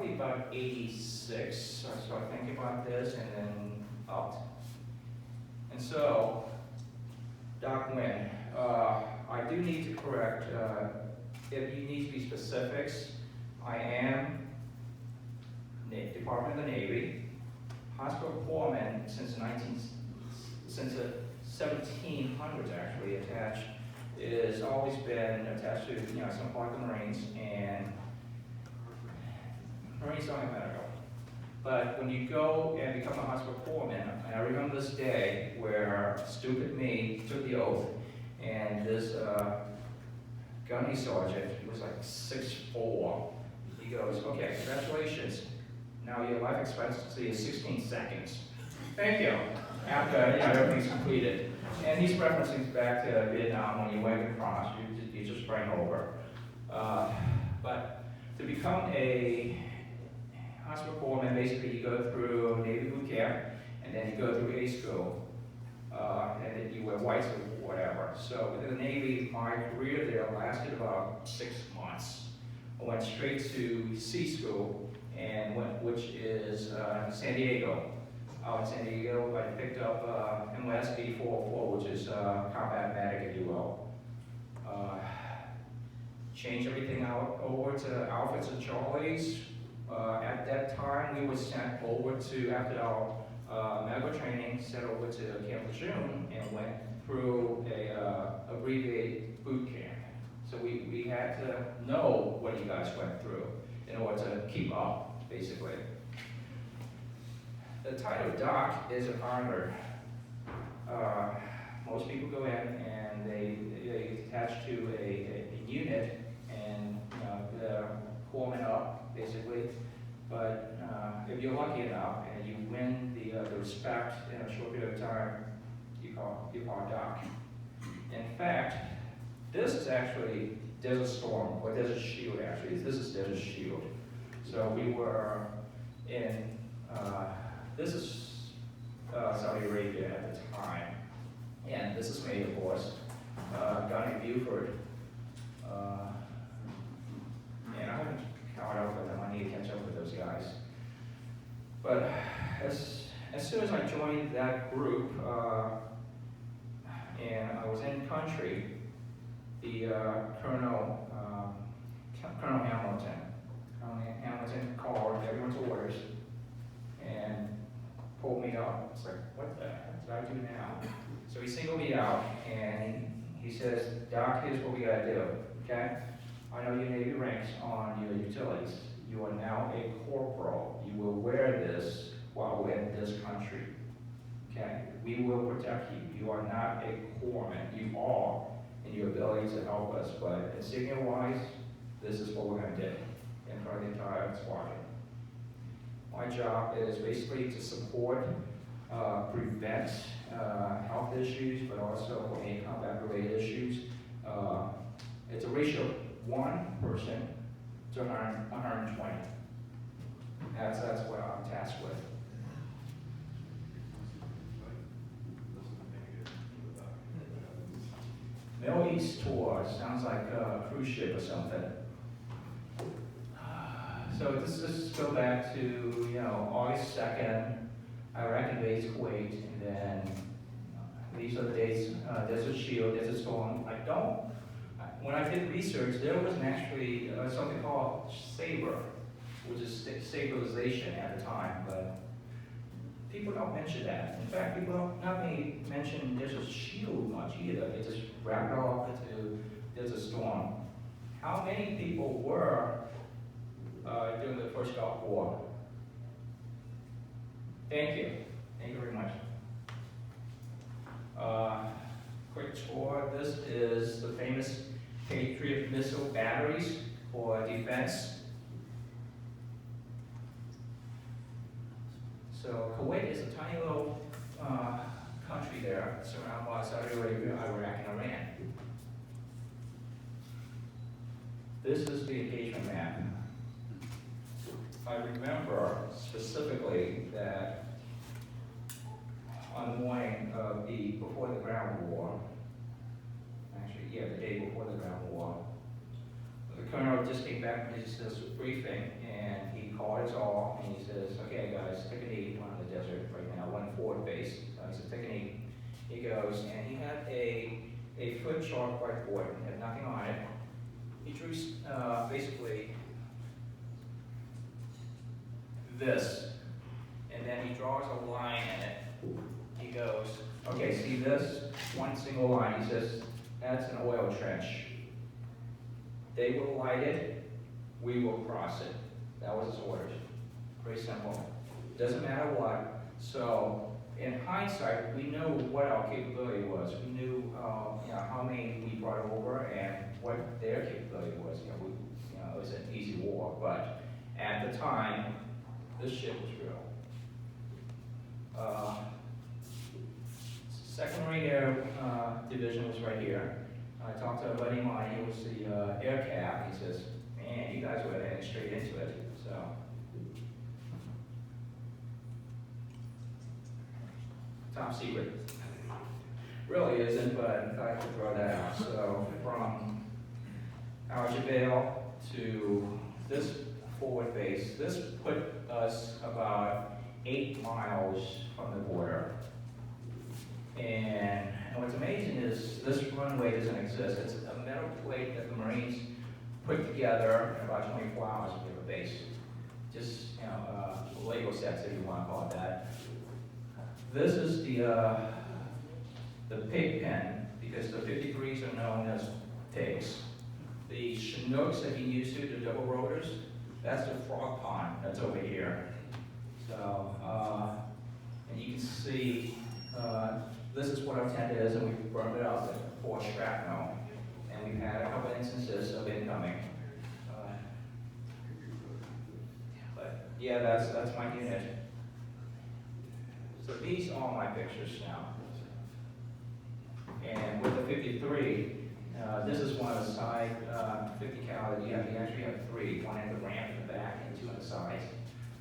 roughly about 86. I started thinking about this and then upped. And so, Doc Nguyen, I do need to correct, if you need to be specifics, I am Department of the Navy, hospital corpsman since the 1700s actually attached. It has always been attached to some part of the Marines, and Marines don't have medical. But when you go and become a hospital corpsman, and I remember this day where stupid me took the oath, and this gunny sergeant, he was like 6'4", he goes, "Okay, congratulations. Now your life expectancy is 16 seconds. Thank you." After everything's completed. And he's referencing back to Vietnam when you wave across, you just sprang over. But to become a hospital corpsman, basically you go through Navy boot camp, and then you go through A school, and then you wear whites or whatever. So within the Navy, my career there lasted about 6 months. I went straight to C school, which is San Diego. Out in San Diego, I picked up MOS 8404, which is combat medic, if you will. Changed everything out over to Alphas and Charlies. At that time, we were sent over to, after our medical training, sent over to Camp Lejeune and went through a abbreviated boot camp. So we had to know what you guys went through in order to keep up, basically. The title doc is an honor. Most people go in and they attach to a unit and they're forming up, basically. But if you're lucky enough and you win the respect in a short period of time, you call doc. In fact, this is actually Desert Storm, or Desert Shield actually. This is Desert Shield. So we were in, this is Saudi Arabia at the time. And this is me, of course, Gunny Buford. And I haven't caught up with them. I need to catch up with those guys. But as soon as I joined that group, and I was in country, the Colonel Hamilton called everyone's orders and pulled me up. It's like, what the heck did I do now? So he singled me out and he says, "Doc, here's what we gotta do, okay? I know your Navy ranks on your utilities. You are now a corporal. You will wear this while we're in this country, okay? We will protect you. You are not a corpsman. You are in your ability to help us, but insignia-wise, this is what we're gonna do in front of the entire squadron. My job is basically to support, prevent health issues, but also any combat-related issues. It's a ratio of 1 person to 120. That's what I'm tasked with. Middle East tour sounds like a cruise ship or something. So this go back to August 2nd. Iraq invades Kuwait, and then these are the dates. Desert Shield, Desert Storm. When I did research, there was actually something called SABRE, which is stabilization at the time, but people don't mention that. In fact, people don't not only mention Desert Shield much either. They just wrap it all up into Desert Storm. How many people were during the first Gulf War? Thank you. Thank you very much. Quick tour. This is the famous Patriot missile batteries for defense. So Kuwait is a tiny little country there, surrounded by Saudi Arabia, Iraq, and Iran. This is the engagement map. I remember specifically that on the morning of before the ground war, the day before the ground war, the colonel just came back from his briefing, and he called us all, and he says, okay guys, take a knee. We're on the desert right now, one forward base. He says, take a knee. He goes, and he had a foot chalk whiteboard, had nothing on it. He drew basically this, and then he draws a line in it. He goes, okay, see this? One single line. He says, that's an oil trench. They will light it, we will cross it. That was his orders. Very simple. Doesn't matter what. So, in hindsight, we knew what our capability was. We knew, how many we brought over and what their capability was. It was an easy war, but at the time, this shit was real. Second Marine Air Division was right here. I talked to a buddy of mine, he was the air cap. He says, man, you guys were heading straight into it. So, top secret. Really isn't, but I have to throw that out. So, from our Jebel to this forward base, this put us about 8 miles from the border. And what's amazing is this runway doesn't exist. It's a metal plate that the Marines put together in about 24 hours to give a base. Just, Lego sets, if you want to call it that. This is the pig pen, because the 53s are known as pigs. The Chinooks that he used to, the double rotors, that's the frog pond that's over here. So, and you can see, this is what our tent is, and we've burned it out for shrapnel. And we've had a couple instances of incoming. But yeah, that's my unit. So these are my pictures now. And with the 53, this is one of the side 50 cal. You actually have 3, one in the ramp in the back and 2 on the sides.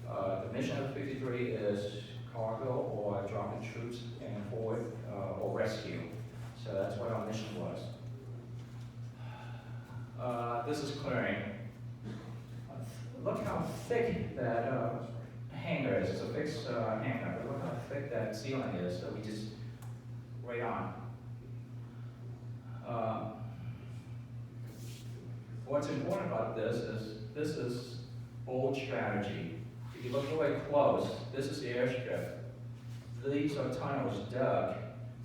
The mission of the 53 is cargo or dropping troops and forward or rescue. So that's what our mission was. This is clearing. Look how thick that hangar is. It's a fixed hangar, but look how thick that ceiling is. So we just right on. What's important about this is old strategy. If you look really close, this is the airstrip. These are tunnels dug.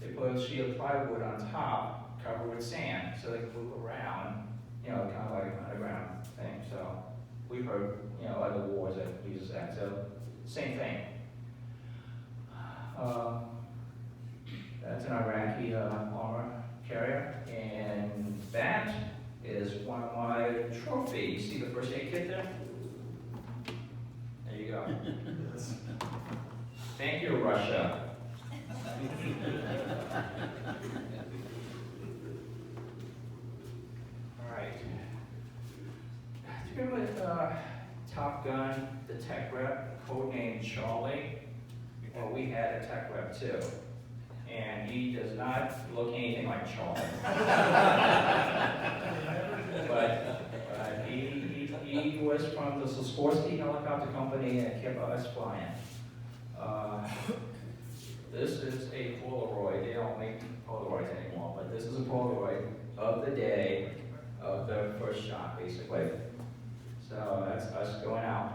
They put a sheet of plywood on top, covered with sand, so they can move around, kind of like an underground thing. So we've heard, other wars that uses that. So same thing. That's an Iraqi armor carrier, and that is one of my trophies. See the first aid kit there? There you go. Thank you, Russia. All right. Do you remember Top Gun, the tech rep, codenamed Charlie? Well, we had a tech rep too. And he does not look anything like Charlie. but he was from the Sikorsky helicopter company and kept us flying. This is a Polaroid. They don't make Polaroids anymore, but this is a Polaroid of the day of the first shot, basically. So that's us going out.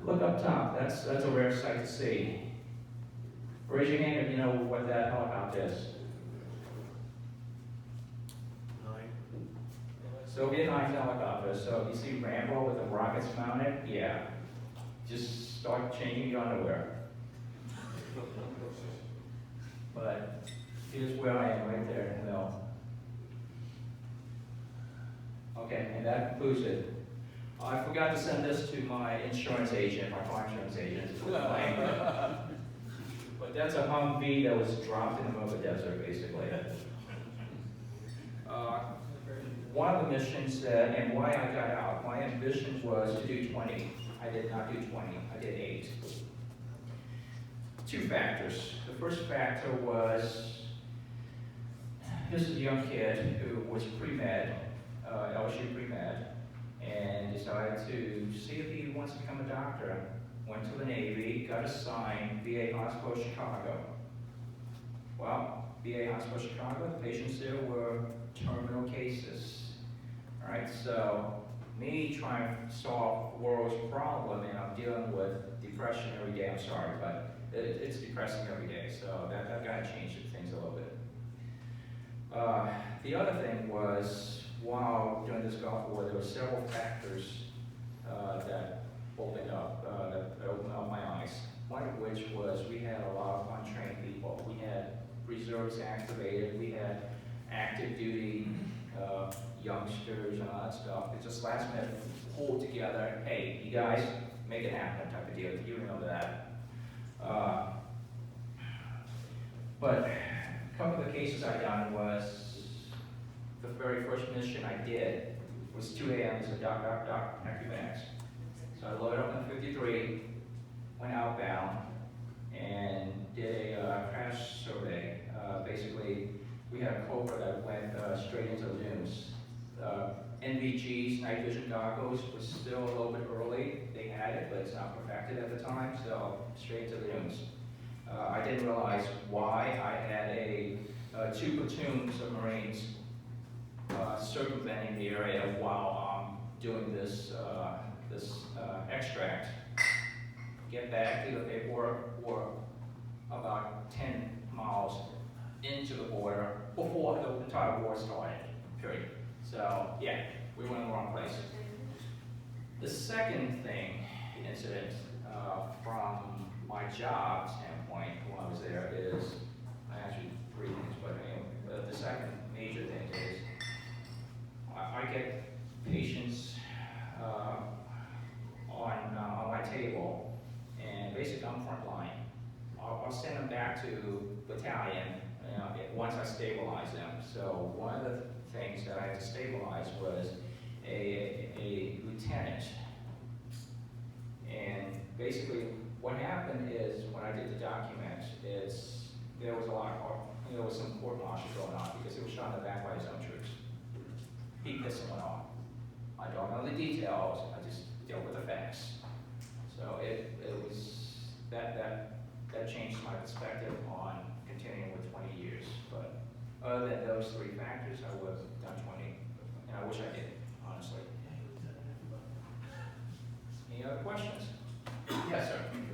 Look up top. That's a rare sight to see. Raise your hand if you know what that helicopter is. Soviet 9 helicopter. So you see Rambo with the rockets mounted? Yeah. Just start changing your underwear. But here's where I am, right there in the middle. Okay, and that concludes it. I forgot to send this to my insurance agent, my car insurance agent. But that's a Humvee that was dropped in the middle of the desert, basically. One of the missions and why I got out, my ambition was to do 20. I did not do 20, I did 8. 2 factors. The first factor was, this is a young kid who was pre-med, LSU pre-med, and decided to see if he wants to become a doctor. Went to the Navy, got assigned VA Hospital Chicago. Well, VA Hospital Chicago, the patients there were terminal cases. All right, so me trying to solve the world's problem, and I'm dealing with depression every day. I'm sorry, but it's depressing every day. So that kind of changed things a little bit. The other thing was, while doing this Gulf War, there were several factors that opened up my eyes. One of which was we had a lot of untrained people. We had reserves activated. We had active duty youngsters and all that stuff. It just last minute pulled together. Hey, you guys, make it happen type of deal. You remember that. But a couple of the cases I done was the very first mission I did was 2 a.m. As a doc, pack your bags. So I loaded up in 53, went outbound, and did a crash survey. Basically, we had a Cobra that went straight into the dunes. NVGs, night vision goggles, was still a little bit early. They had it, but it's not perfected at the time, so straight to the dunes. I didn't realize why. I had 2 platoons of Marines circumventing the area while I'm doing this extract. Get back to the paperwork, or about 10 miles into the border before the entire war started, period. So, yeah, we went in the wrong place. The second incident from my job standpoint while I was there is, actually 3 things, but anyway, the second major thing is, I get patients on my table, and basically I'm front line. I'll send them back to battalion once I stabilize them. So one of the things that I had to stabilize was a lieutenant. And basically what happened is, when I did the document, there was some court martial going on because he was shot in the back by his own troops. He pissed someone off. I don't know the details, I just dealt with the facts. So it was, that changed my perspective on continuing with 20 years. But other than those 3 factors, I would have done 20, and I wish I did, honestly. Any other questions? Yes, sir.